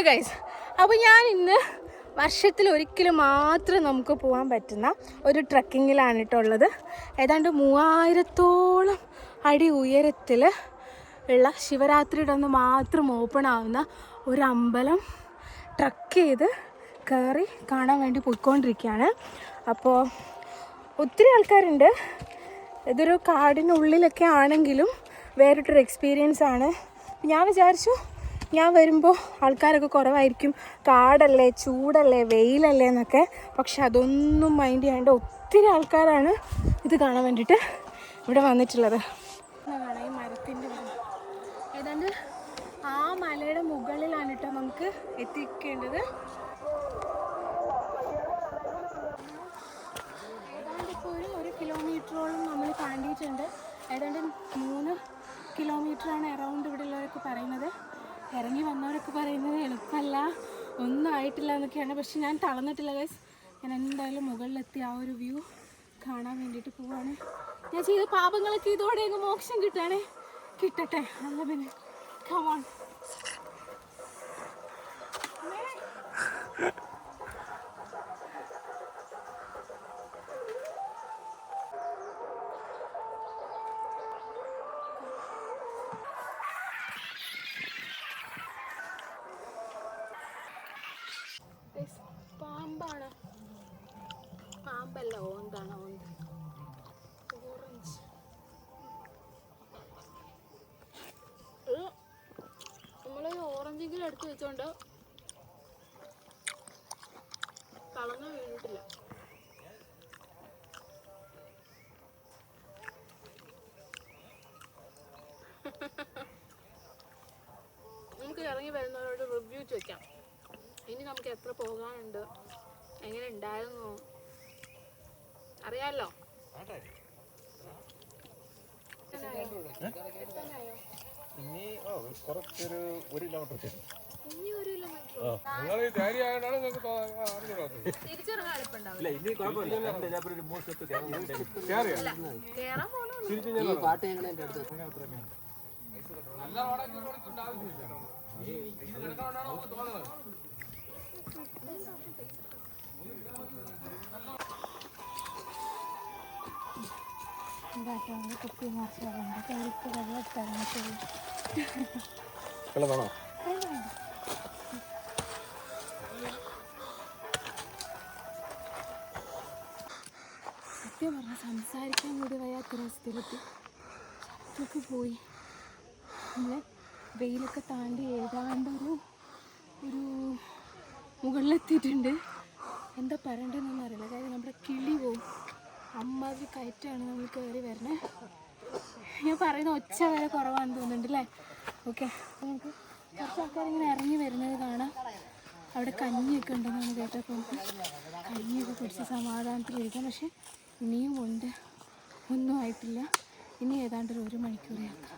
Guys, അപ്പോൾ ഞാൻ ഇന്ന് വർഷത്തിൽ ഒരിക്കലും മാത്രം നമുക്ക് പോകാൻ പറ്റുന്ന ഒരു ട്രക്കിങ്ങിലാണ് കേട്ടുള്ളത്. ഏതാണ്ട് 3000-ഓളം അടി ഉയരത്തിൽ ഉള്ള ശിവരാത്രിയുടെ അന്ന് മാത്രം ഓപ്പൺ ആവുന്ന ഒരു അമ്പലം ട്രക്ക് ചെയ്ത് കയറി കാണാൻ വേണ്ടി പോയിക്കൊണ്ടിരിക്കുകയാണ്. അപ്പോൾ ഒത്തിരി ആൾക്കാരുണ്ട്. ഇതൊരു കാടിനുള്ളിലൊക്കെ ആണെങ്കിലും വേറിട്ടൊരു എക്സ്പീരിയൻസ് ആണ്. ഞാൻ വിചാരിച്ചു ഞാൻ വരുമ്പോൾ ആൾക്കാരൊക്കെ കുറവായിരിക്കും, കാടല്ലേ, ചൂടല്ലേ, വെയിലല്ലേ എന്നൊക്കെ. പക്ഷെ അതൊന്നും മൈൻഡ് ചെയ്യാണ്ട് ഒത്തിരി ആൾക്കാരാണ് ഇത് കാണാൻ വേണ്ടിയിട്ട് ഇവിടെ വന്നിട്ടുള്ളത്. കാണാം ഈ മരത്തിൻ്റെ ഏതാണ്ട് ആ മലയുടെ മുകളിലാണ് കേട്ടോ നമുക്ക് എത്തിക്കേണ്ടത്. ഏതാണ്ട് ഇപ്പോൾ ഒരു കിലോമീറ്ററോളം നമ്മൾ താണ്ടിയിട്ടുണ്ട്. ഏതാണ്ട് 3 കിലോമീറ്ററാണ് അറൗണ്ട് ഇവിടെ ഉള്ളവരൊക്കെ പറയുന്നത്. ഇറങ്ങി വന്നവരൊക്കെ പറയുന്നത് എളുപ്പമല്ല, ഒന്നും ആയിട്ടില്ല എന്നൊക്കെയാണ്. പക്ഷെ ഞാൻ തളർന്നിട്ടില്ല ഗൈസ്. ഞാൻ എന്തായാലും മുകളിലെത്തി ആ ഒരു വ്യൂ കാണാൻ വേണ്ടിയിട്ട് പോവാണ്. ഞാൻ ചെയ്ത പാപങ്ങളൊക്കെ ഇതോടെ അങ്ങ് മോക്ഷം കിട്ടട്ടെ. അല്ല പിന്നെ കമോൺ. പാമ്പാണ്, പാമ്പല്ല, ഓന്താണ്. ഓറഞ്ച് നമ്മൾ ഓറഞ്ചെങ്കിലും എടുത്ത് വെച്ചോണ്ട് തളർന്ന് വീണിട്ടില്ല. നമുക്ക് ഇറങ്ങി വരുന്നവരോട് റിവ്യൂ ചോദിക്കാം. ഇനി നമുക്ക് എത്ര പോകാനുണ്ട്, എങ്ങനെ ഉണ്ടായിരുന്നു അറിയാലോ. കുറച്ചൊരു 1 കിലോമീറ്റർ. ഇനി 1 കിലോമീറ്റർ തിരിച്ചിറങ്ങാൻ എളുപ്പമുണ്ടാവില്ല. കുപ്പി വെള്ളമാണോ? സത്യം പറഞ്ഞാൽ സംസാരിക്കാൻ കൂടി വയ്യാത്തൊരവസ്ഥയിലെത്തി. ശബ്ദമൊക്കെ പോയി. നമ്മൾ വെയിലൊക്കെ താണ്ടി ഏതാണ്ടൊരു മുകളിലെത്തിയിട്ടുണ്ട്. എന്താ പറയേണ്ടതെന്നൊന്നും അറിയില്ല. കാര്യം നമ്മുടെ കിളി പോവും. അമ്മാതിരി കയറ്റാണ് നമ്മൾ കയറി വരണേ. ഞാൻ പറയുന്ന ഒച്ച വരെ കുറവാണെന്ന് തോന്നുന്നുണ്ട് അല്ലേ? ഓക്കെ, അപ്പോൾ നമുക്ക് കുറച്ച് ആൾക്കാരിങ്ങനെ ഇറങ്ങി വരുന്നത് കാണാം. അവിടെ കഞ്ഞിയൊക്കെ ഉണ്ടെന്നാണ് കേട്ടപ്പോൾ നമുക്ക് കഞ്ഞിയൊക്കെ കുടിച്ച് സമാധാനത്തിലിരിക്കാം. പക്ഷെ ഇനിയും ഉണ്ട്, ഒന്നും ആയിട്ടില്ല. ഇനി ഏതാണ്ട് 1 മണിക്കൂർ യാത്ര.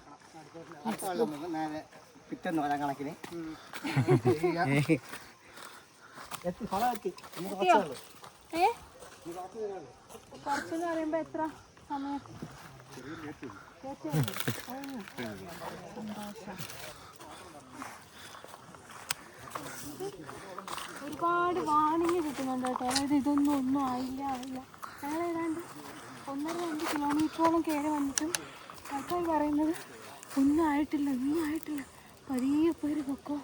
കുറച്ചെന്ന് പറയുമ്പോൾ എത്ര സമയം? ഒരുപാട് വാണിങ് കിട്ടുന്നുണ്ട് കേട്ടോ. അതായത് ഒന്നും ആയില്ല. ഞങ്ങൾ ഏതാണ്ട് 1.5-2 കിലോമീറ്ററോളം കയറി വന്നിട്ടും ആൾക്കാർ പറയുന്നത് ഒന്നും ആയിട്ടില്ല. പതിയെ പോയി പൊക്കോ,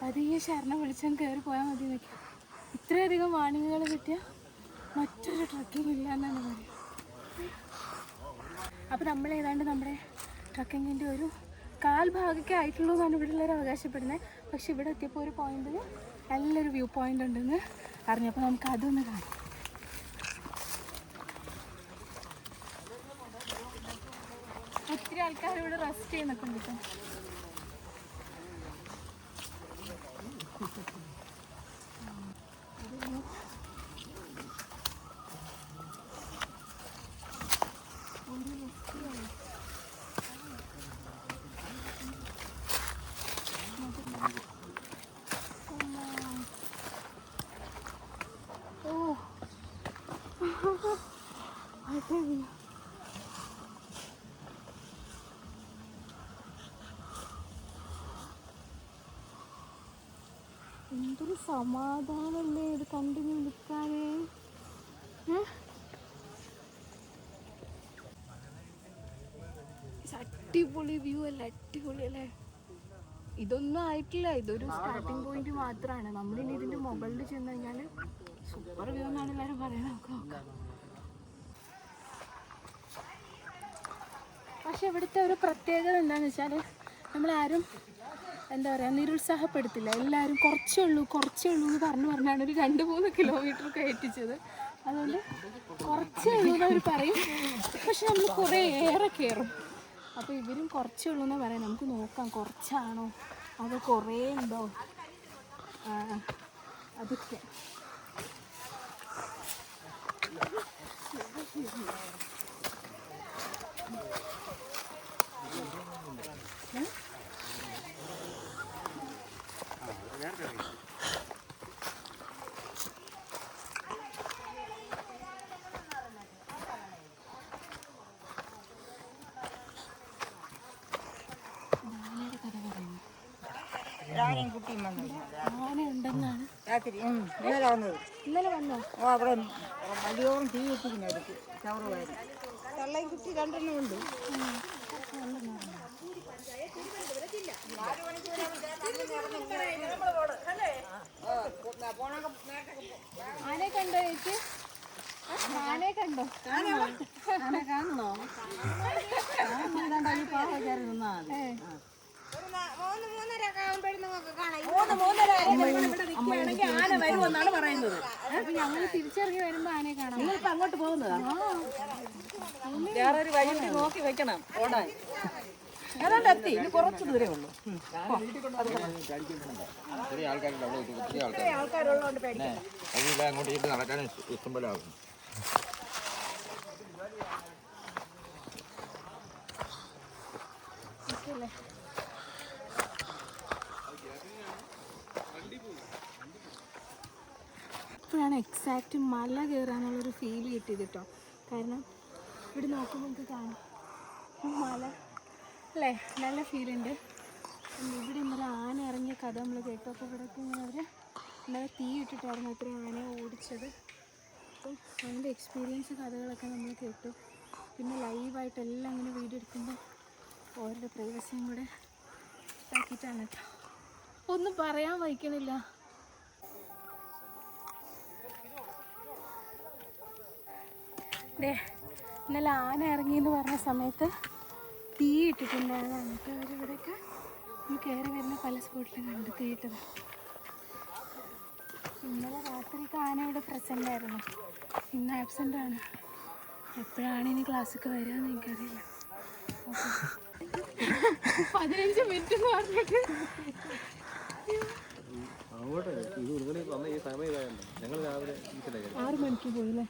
പതിയെ ശരണം വിളിച്ചാൽ കയറി പോയാൽ മതി എന്നൊക്കെ. ഇത്രയധികം വാണിങ്ങുകൾ കിട്ടിയ മറ്റൊരു ട്രക്കിംഗ് ഇല്ല എന്നാണ് പറയുക. അപ്പോൾ നമ്മൾ ഏതാണ്ട് നമ്മുടെ ട്രക്കിങ്ങിൻ്റെ ഒരു 1/4 ഭാഗമൊക്കെ ആയിട്ടുള്ളൂ എന്നാണ് ഇവിടെ ഉള്ളവർ അവകാശപ്പെടുന്നത്. പക്ഷെ ഇവിടെ എത്തിയപ്പോൾ ഒരു പോയിന്റിൽ നല്ലൊരു വ്യൂ പോയിന്റ് ഉണ്ടെന്ന് അറിഞ്ഞപ്പോൾ നമുക്ക് അതൊന്ന് കാണാം. ഒത്തിരി ആൾക്കാർ ഇവിടെ റെസ്റ്റ് ചെയ്യുന്നൊക്കെ ഉണ്ട് കേട്ടോ. എന്തൊരു സമാധാനമല്ലേ ഇത് കണ്ടിന്യൂ നിൽക്കാനേ. അടിപൊളി വ്യൂ അല്ലേ, അടിപൊളി അല്ലേ. ഇതൊന്നും ആയിട്ടില്ല, ഇതൊരു സ്റ്റാർട്ടിങ് പോയിന്റ് മാത്രമാണ്. നമ്മളിനി ഇതിൻ്റെ മുകളിൽ ചെന്ന് കഴിഞ്ഞാൽ സൂപ്പർ വ്യൂ എന്നാണ് എല്ലാവരും പറയുന്നത്. നമുക്ക് നോക്കാം. പക്ഷെ ഇവിടുത്തെ ഒരു പ്രത്യേകത എന്താണെന്ന് വെച്ചാൽ നമ്മളാരും എന്താ പറയുക നിരുത്സാഹപ്പെടുത്തില്ല. എല്ലാവരും കുറച്ചേ ഉള്ളൂ എന്ന് പറഞ്ഞാണ് ഒരു 2-3 കിലോമീറ്റർ കയറ്റിച്ചത്. അതുകൊണ്ട് കുറച്ചേ ഉള്ളൂ എന്നവർ പറയും, പക്ഷെ നമ്മൾ കുറേ ഏറെ കയറും. അപ്പോൾ ഇവരും കുറച്ചേ ഉള്ളൂ എന്ന് പറയാം. നമുക്ക് നോക്കാം കുറച്ചാണോ അത് കുറേ ഉണ്ടോ അതൊക്കെ. ആന ഉണ്ടെന്നാണ് ഇന്നലെ വന്നോ? അവിടെ വലിയോളം തീ വെച്ചിരിക്കുന്നു. അടുത്ത് ചവറുമായിരുന്നു. തള്ളയും കുട്ടി 2 ഉണ്ട്. ആനെ കണ്ടോ ചേച്ചി? ആനെ കണ്ടോ? ആനെ കാണണോ? കയറി നിന്നാ മതി. 3-3:30 ആകുമ്പോഴേക്കും ആന വരുമെന്നാണ് പറയുന്നത്. അപ്പൊ ഞങ്ങൾ തിരിച്ചിറങ്ങി വരുമ്പോ ആനയെ കാണാം. നിങ്ങളിപ്പോ അങ്ങോട്ട് പോകുന്നതാ? വേറൊരു വഴി നോക്കി വെക്കണം ഓടാൻ. ഏതാണ്ട് എത്തി. ഇനി കുറച്ച് ദൂരേ ഉള്ളൂ. ആൾക്കാരുള്ളതുകൊണ്ട് പേടിക്കില്ല. അങ്ങോട്ട് നടക്കാൻ ഇഷ്ടം പോലെ ആകും. ഇപ്പോഴാണ് എക്സാക്റ്റ് മല കയറാനുള്ളൊരു ഫീൽ കിട്ടിയത് കേട്ടോ. കാരണം ഇവിടെ നോക്കുമ്പോൾ നമുക്ക് കാണാം മല അല്ലേ, നല്ല ഫീലുണ്ട്. ഇവിടെ ഇന്നലെ ആന ഇറങ്ങിയ കഥ നമ്മൾ കേട്ടു. അപ്പോൾ ഇവിടെയൊക്കെ ഇങ്ങനെ അവർ ഇന്നലെ തീ ഇട്ടിട്ടായിരുന്നു അത്ര ആനയെ ഓടിച്ചത്. അപ്പം അതിൻ്റെ എക്സ്പീരിയൻസ് കഥകളൊക്കെ നമ്മൾ കേട്ടു. പിന്നെ ലൈവായിട്ടെല്ലാം ഇങ്ങനെ വീഡിയോ എടുക്കുമ്പോൾ ഓരോരുടെ പ്രൈവസിയും കൂടെ ഇതാക്കിയിട്ടാണ് കേട്ടോ. ഒന്നും പറയാൻ വയ്ക്കണില്ല. ഇന്നലെ ആന ഇറങ്ങിയെന്ന് പറഞ്ഞ സമയത്ത് തീ ഇട്ടിട്ടുണ്ടായിരുന്നു. എന്നിട്ട് അവരിവിടെയൊക്കെ കയറി വരുന്ന പല സ്പോട്ടിലും കണ്ട് തീയിട്ടത്. ഇന്നലെ രാത്രിക്ക് ആന ഇവിടെ പ്രസൻ്റ് ആയിരുന്നു, ഇന്ന് ആബ്സെൻ്റ് ആണ്. എപ്പോഴാണ് ഇനി ക്ലാസ്സൊക്കെ വരികയെന്ന് എനിക്കറിയില്ല. 15 മിനിറ്റ് എന്ന് പറഞ്ഞിട്ട് 6 മണിക്ക് പോയില്ലേ?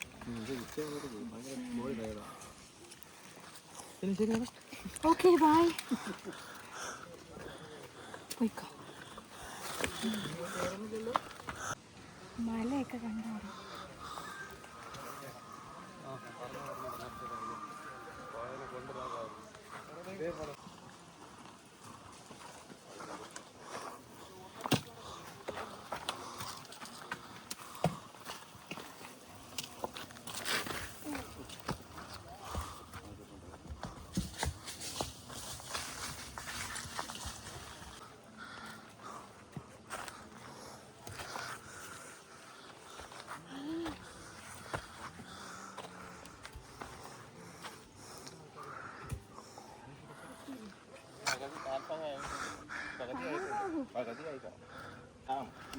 Okay bye. പോയിക്കോ. മലയൊക്കെ കണ്ടോ?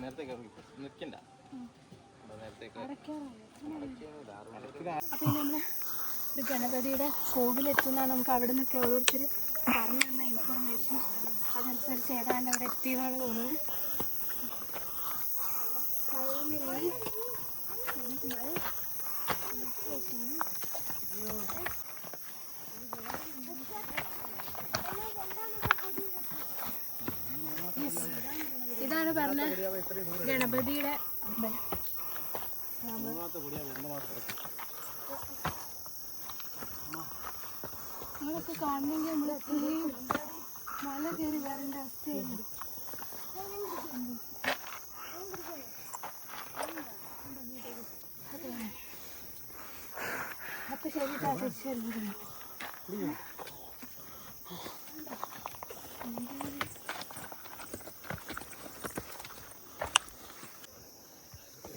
നേരത്തെ നിൽക്കണ്ട. അപ്പോൾ നമ്മൾ ഒരു ഗണപതിയുടെ കോവിലെത്തുന്നതാണ് നമുക്ക് അവിടെ നിന്നൊക്കെ ഓരോരുത്തർ പറഞ്ഞു തന്ന ഇൻഫർമേഷൻ. അതനുസരിച്ച് ഏതാണ്ട് അവിടെ എത്തിയതാണ് തോന്നുന്നത്. ഇതാണ് പറഞ്ഞ ഗണപതിയുടെ അമ്പലം. നമ്മളൊക്കെ കാണണമെങ്കിൽ നമ്മൾ ഇത്രയും മല കയറി വരേണ്ട അവസ്ഥയാണ്. ശരി ശരി.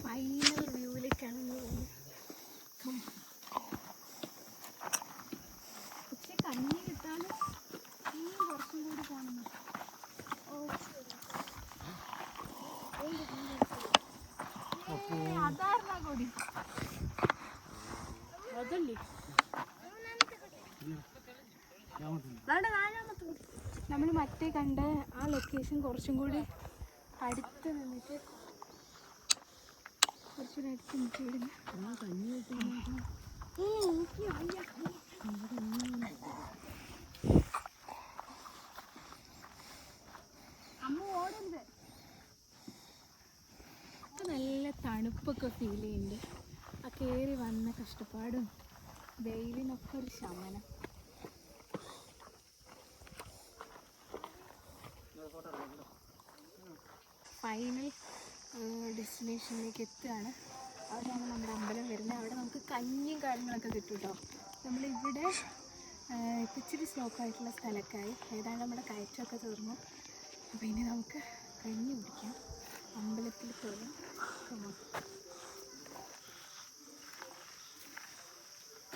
ഫൈനൽ വ്യൂവിലേക്കാണ് പക്ഷെ കഞ്ഞി കിട്ടാനും കുറച്ചും കൂടി പോകണം. അതായിരുന്നാ കൂടി അതല്ലേ നമ്മൾ മറ്റേ കണ്ട ആ ലൊക്കേഷൻ കുറച്ചും കൂടി അടുത്ത് നിന്നിട്ട് കുറച്ചുകൂടി അടുത്ത് നിൽക്കിടുന്നു. അമ്മ ഓടുന്നത് നല്ല തണുപ്പൊക്കെ ഫീൽ ചെയ്യുന്നുണ്ട്. ആ കയറി വന്ന കഷ്ടപ്പാടും വെയിലിനൊക്കെ ഒരു ശമനം. ഫൈനൽ ഡെസ്റ്റിനേഷനിലേക്ക് എത്തുകയാണ്. അവിടെയാണ് നമ്മുടെ അമ്പലം വരുന്നത്. അവിടെ നമുക്ക് കഞ്ഞിയും കാര്യങ്ങളൊക്കെ കിട്ടും കേട്ടോ. നമ്മളിവിടെ ഇപ്പം ഇച്ചിരി സ്ലോപ്പായിട്ടുള്ള സ്ഥലക്കായി ഏതാണ്ട് നമ്മുടെ കയറ്റമൊക്കെ തീർന്നു. അപ്പോൾ ഇനി നമുക്ക് കഞ്ഞി കുടിക്കാം. അമ്പലത്തിൽ പോകാം.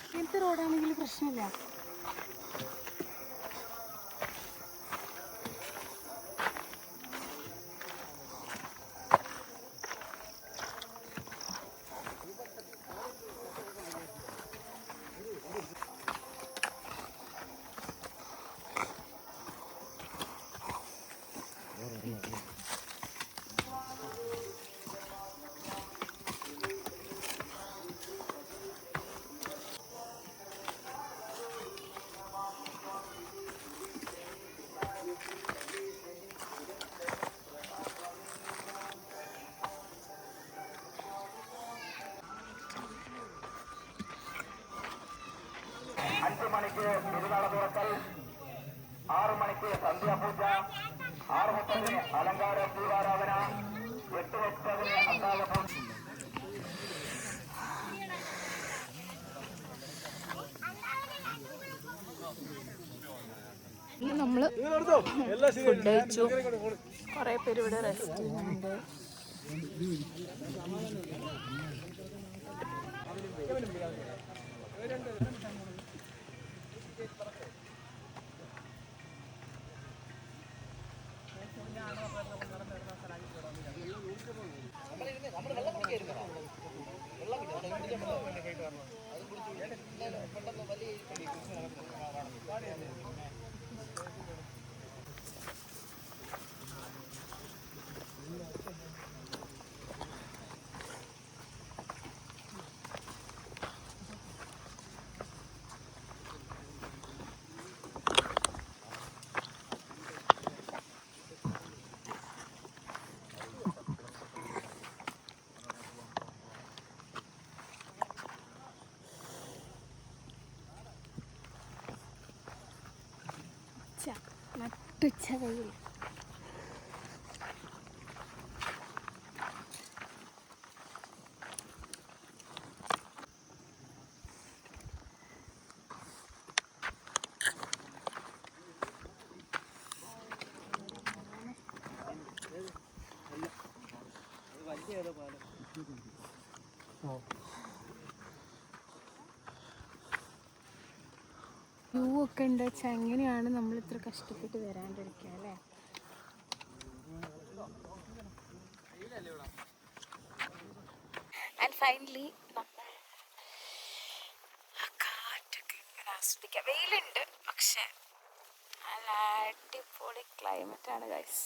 ഇങ്ങനത്തെ റോഡാണെങ്കിൽ പ്രശ്നമില്ല. മണിക്ക് തിരുനാള തുറക്കൽ, 6 മണിക്ക് സന്ധ്യാപൂജ, 6:30 അലങ്കാര പൂജാരാധന, 8:30 അത്താഴപൂജ. നമ്മൾ ഫുഡ് കഴിച്ചു. കുറേ പേര് ഇവിടെ റെസ്റ്റ് ചെയ്യുന്നുണ്ട്. നട്ടുച്ച വെയിൽ. വ്യൂ ഒക്കെ ഉണ്ട് വെച്ചാൽ എങ്ങനെയാണ് നമ്മൾ ഇത്ര കഷ്ടപ്പെട്ട് വരാണ്ടിരിക്കുക അല്ലേ? ആൻഡ് ഫൈനലി നമ്മൾ കാറ്റൊക്കെ ഇങ്ങനെ ആസ്വദിക്കാം. വെയിലുണ്ട് പക്ഷെ നല്ല അടിപൊളി ക്ലൈമറ്റാണ് ഗൈസ്.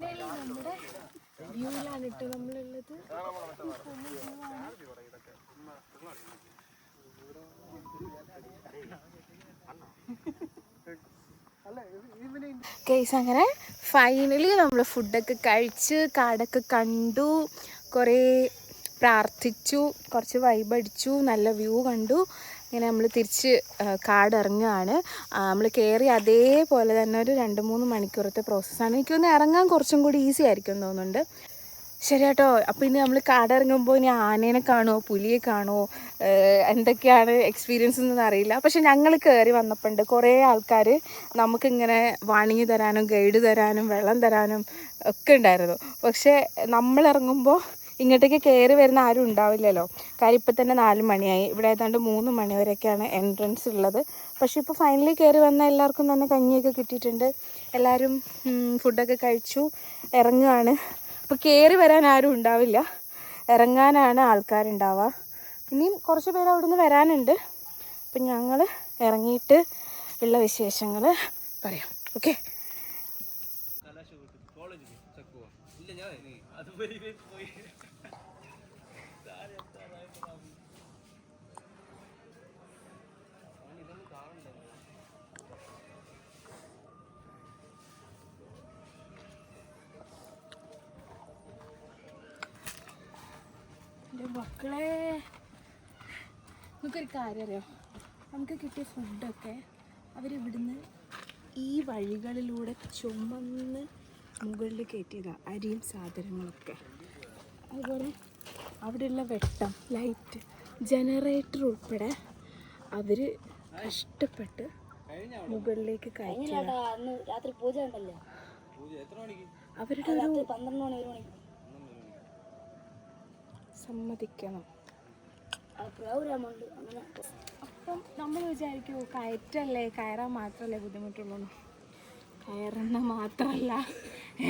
നമ്മുടെ വ്യൂവിലാണ് കേട്ടോ നമ്മളുള്ളത്. കേസ് അങ്ങനെ ഫൈനലി നമ്മൾ ഫുഡൊക്കെ കഴിച്ച് കാടൊക്കെ കണ്ടു, കുറേ പ്രാർത്ഥിച്ചു, കുറച്ച് വൈബ് അടിച്ചു, നല്ല വ്യൂ കണ്ടു. ഇങ്ങനെ നമ്മൾ തിരിച്ച് കാട് ഇറങ്ങുകയാണ്. നമ്മൾ കയറി അതേപോലെ തന്നെ ഒരു 2-3 മണിക്കൂറത്തെ പ്രോസസ്സാണ്. എനിക്കൊന്ന് ഇറങ്ങാൻ കുറച്ചും കൂടി ഈസി ആയിരിക്കും എന്ന് തോന്നുന്നുണ്ട്. ശരി കേട്ടോ. അപ്പോൾ ഇനി നമ്മൾ കാടിറങ്ങുമ്പോൾ ഇനി ആനേനെ കാണുമോ പുലിയെ കാണുമോ എന്തൊക്കെയാണ് എക്സ്പീരിയൻസ് എന്നൊന്നും അറിയില്ല. പക്ഷെ ഞങ്ങൾ കയറി വന്നപ്പോണ്ട് കുറേ ആൾക്കാർ നമുക്കിങ്ങനെ വാണിംഗ് തരാനും ഗൈഡ് തരാനും വെള്ളം തരാനും ഒക്കെ ഉണ്ടായിരുന്നു. പക്ഷേ നമ്മളിറങ്ങുമ്പോൾ ഇങ്ങോട്ടേക്ക് കയറി വരുന്ന ആരും ഉണ്ടാവില്ലല്ലോ. കാര്യം ഇപ്പം തന്നെ 4 മണിയായി. ഇവിടെ ഏതാണ്ട് 3 മണി വരെയൊക്കെയാണ് എൻട്രൻസ് ഉള്ളത്. പക്ഷേ ഇപ്പോൾ ഫൈനലി കയറി വന്ന എല്ലാവർക്കും തന്നെ കഞ്ഞിയൊക്കെ കിട്ടിയിട്ടുണ്ട്. എല്ലാവരും ഫുഡൊക്കെ കഴിച്ചു ഇറങ്ങുകയാണ്. അപ്പോൾ കയറി വരാൻ ആരും ഉണ്ടാവില്ല, ഇറങ്ങാനാണ് ആൾക്കാരുണ്ടാവുക. ഇനിയും കുറച്ച് പേര് അവിടെ നിന്ന് വരാനുണ്ട്. അപ്പം ഞങ്ങൾ ഇറങ്ങിയിട്ട് ഉള്ള വിശേഷങ്ങൾ പറയാം. ഓക്കെ. മക്കളെ, നമുക്കൊരു കാര്യം അറിയാം. നമുക്ക് കിട്ടിയ ഫുഡൊക്കെ അവരിവിടുന്ന് ഈ വഴികളിലൂടെ ചുമന്ന് മുകളിൽ കയറ്റിയതാണ്, അരിയും സാധനങ്ങളൊക്കെ. അതുപോലെ അവിടെയുള്ള വെട്ടം, ലൈറ്റ്, ജനറേറ്റർ ഉൾപ്പെടെ അവർ കഷ്ടപ്പെട്ട് മുകളിലേക്ക് കയറ്റിയതാണ്. രാത്രി പൂജ ഉണ്ടല്ലോ, അവരുടെ ഒരു 12 മണി 1 മണിക്ക് സമ്മതിക്കണം. അങ്ങനെ. അപ്പം നമ്മൾ വിചാരിക്കുമോ കയറ്റല്ലേ, കയറാൻ മാത്രമല്ലേ ബുദ്ധിമുട്ടുള്ളൂ. കയറുന്ന മാത്രമല്ല,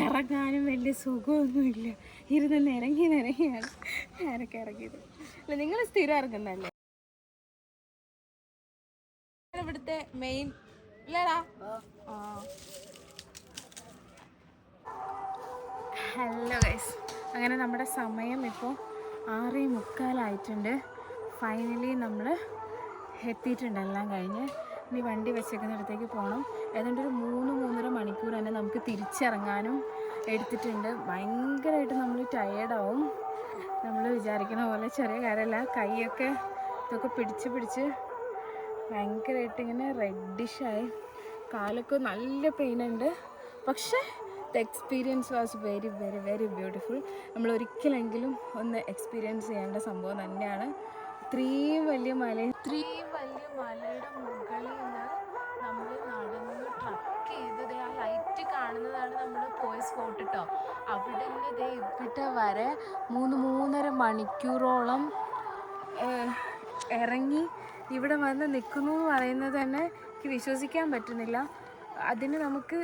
ഇറങ്ങാനും വലിയ സുഖമൊന്നുമില്ല. ഇരുന്ന് നിരങ്ങിയാണ് ഞാനൊക്കെ ഇറങ്ങിയത്. അല്ല, നിങ്ങൾ സ്ഥിരം ഇറങ്ങുന്നല്ലേ ഇവിടുത്തെ മെയിൻ ഇല്ലടാ? ആ, ഹലോ ഗൈസ്. അങ്ങനെ നമ്മുടെ സമയം ഇപ്പോൾ 6:45 ഫൈനലി നമ്മൾ എത്തിയിട്ടുണ്ട്. എല്ലാം കഴിഞ്ഞ് ഇനി വണ്ടി വെച്ചേക്കുന്നിടത്തേക്ക് പോകണം. ഏതാണ്ട് ഒരു 3-3.5 മണിക്കൂർ തന്നെ നമുക്ക് തിരിച്ചിറങ്ങാനും എടുത്തിട്ടുണ്ട്. ഭയങ്കരമായിട്ട് നമ്മൾ ടയേർഡാവും. നമ്മൾ വിചാരിക്കുന്ന പോലെ ചെറിയ കാര്യമല്ല. കൈയൊക്കെ ഇതൊക്കെ പിടിച്ച് ഭയങ്കരമായിട്ട് ഇങ്ങനെ റെഡിഷായി. കാലൊക്കെ നല്ല പെയിനുണ്ട്. പക്ഷേ the experience was very very very beautiful. നമ്മൾ ഒരിക്കലെങ്കിലും ഒന്ന് എക്സ്പീരിയൻസ് ചെയ്യേണ്ട സംഭവം തന്നെയാണ്. ഇത്രയും വലിയ മലയുടെ മുകളിൽ നിന്ന് നമ്മൾ നടന്ന് ട്രക്ക് ചെയ്തത് ആ ലൈറ്റ് കാണുന്നതാണ് നമ്മൾ പോയ സ്പോട്ട് കേട്ടോ. അവിടെ നിന്ന് ദേ ഇവിടെ വരെ 3-3.5 മണിക്കൂറോളം ഇറങ്ങി ഇവിടെ വന്ന് നിൽക്കുന്നു എന്ന് പറയുന്നത് തന്നെ എനിക്ക് വിശ്വസിക്കാൻ പറ്റുന്നില്ല. അതിന് നമുക്ക്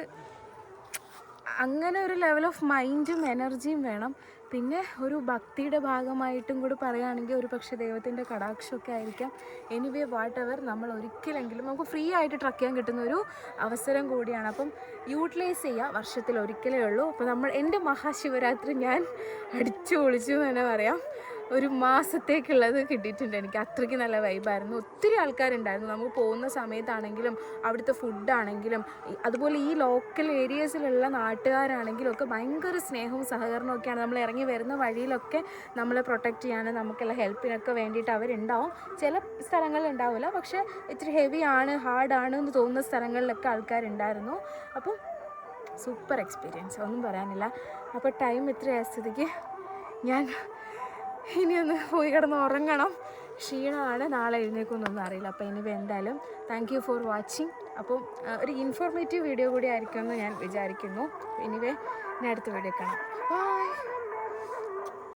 അങ്ങനെ ഒരു ലെവൽ ഓഫ് മൈൻഡും എനർജിയും വേണം. പിന്നെ ഒരു ഭക്തിയുടെ ഭാഗമായിട്ടും കൂടി പറയുകയാണെങ്കിൽ ഒരു പക്ഷേ ദൈവത്തിൻ്റെ കടാക്ഷമൊക്കെ ആയിരിക്കാം. എനിവേ വാട്ട് എവർ, നമ്മൾ ഒരിക്കലെങ്കിലും നമുക്ക് ഫ്രീ ആയിട്ട് ട്രക്ക് ചെയ്യാൻ കിട്ടുന്ന ഒരു അവസരം കൂടിയാണ്. അപ്പം യൂട്ടിലൈസ് ചെയ്യുക. വർഷത്തിൽ ഒരിക്കലേ ഉള്ളൂ. അപ്പോൾ എൻ്റെ മഹാശിവരാത്രി ഞാൻ അടിച്ചു പൊളിച്ചു എന്ന് തന്നെ പറയാം. ഒരു മാസത്തേക്കുള്ളത് കിട്ടിയിട്ടുണ്ട് എനിക്ക്. അത്രയ്ക്ക് നല്ല വൈബായിരുന്നു. ഒത്തിരി ആൾക്കാരുണ്ടായിരുന്നു. നമുക്ക് പോകുന്ന സമയത്താണെങ്കിലും അവിടുത്തെ ഫുഡാണെങ്കിലും അതുപോലെ ഈ ലോക്കൽ ഏരിയസിലുള്ള നാട്ടുകാരാണെങ്കിലും ഒക്കെ ഭയങ്കര സ്നേഹവും സഹകരണവും ഒക്കെയാണ്. നമ്മൾ ഇറങ്ങി വരുന്ന വഴിയിലൊക്കെ നമ്മളെ പ്രൊട്ടക്റ്റ് ചെയ്യാനും നമുക്കുള്ള ഹെൽപ്പിനൊക്കെ വേണ്ടിയിട്ട് അവരുണ്ടാവും. ചില സ്ഥലങ്ങളിൽ ഉണ്ടാവില്ല, പക്ഷേ ഇത്തിരി ഹെവിയാണ്, ഹാർഡാണ് എന്ന് തോന്നുന്ന സ്ഥലങ്ങളിലൊക്കെ ആൾക്കാരുണ്ടായിരുന്നു. അപ്പം സൂപ്പർ എക്സ്പീരിയൻസ്, ഒന്നും പറയാനില്ല. അപ്പോൾ ടൈം ഇത്രയായ സ്ഥിതിക്ക് ഞാൻ ഇനിയൊന്ന് പോയി കിടന്ന് ഉറങ്ങണം. ക്ഷീണമാണ്, നാളെ എഴുന്നേക്കൊന്നും അറിയില്ല. അപ്പോൾ ഇനി എന്തായാലും താങ്ക് യു ഫോർ വാച്ചിങ്. അപ്പം ഒരു ഇൻഫോർമേറ്റീവ് വീഡിയോ കൂടി ആയിരിക്കുമെന്ന് ഞാൻ വിചാരിക്കുന്നു. ഇനിവേ ഇനി അടുത്ത വീഡിയോ കാണാം. ബൈ.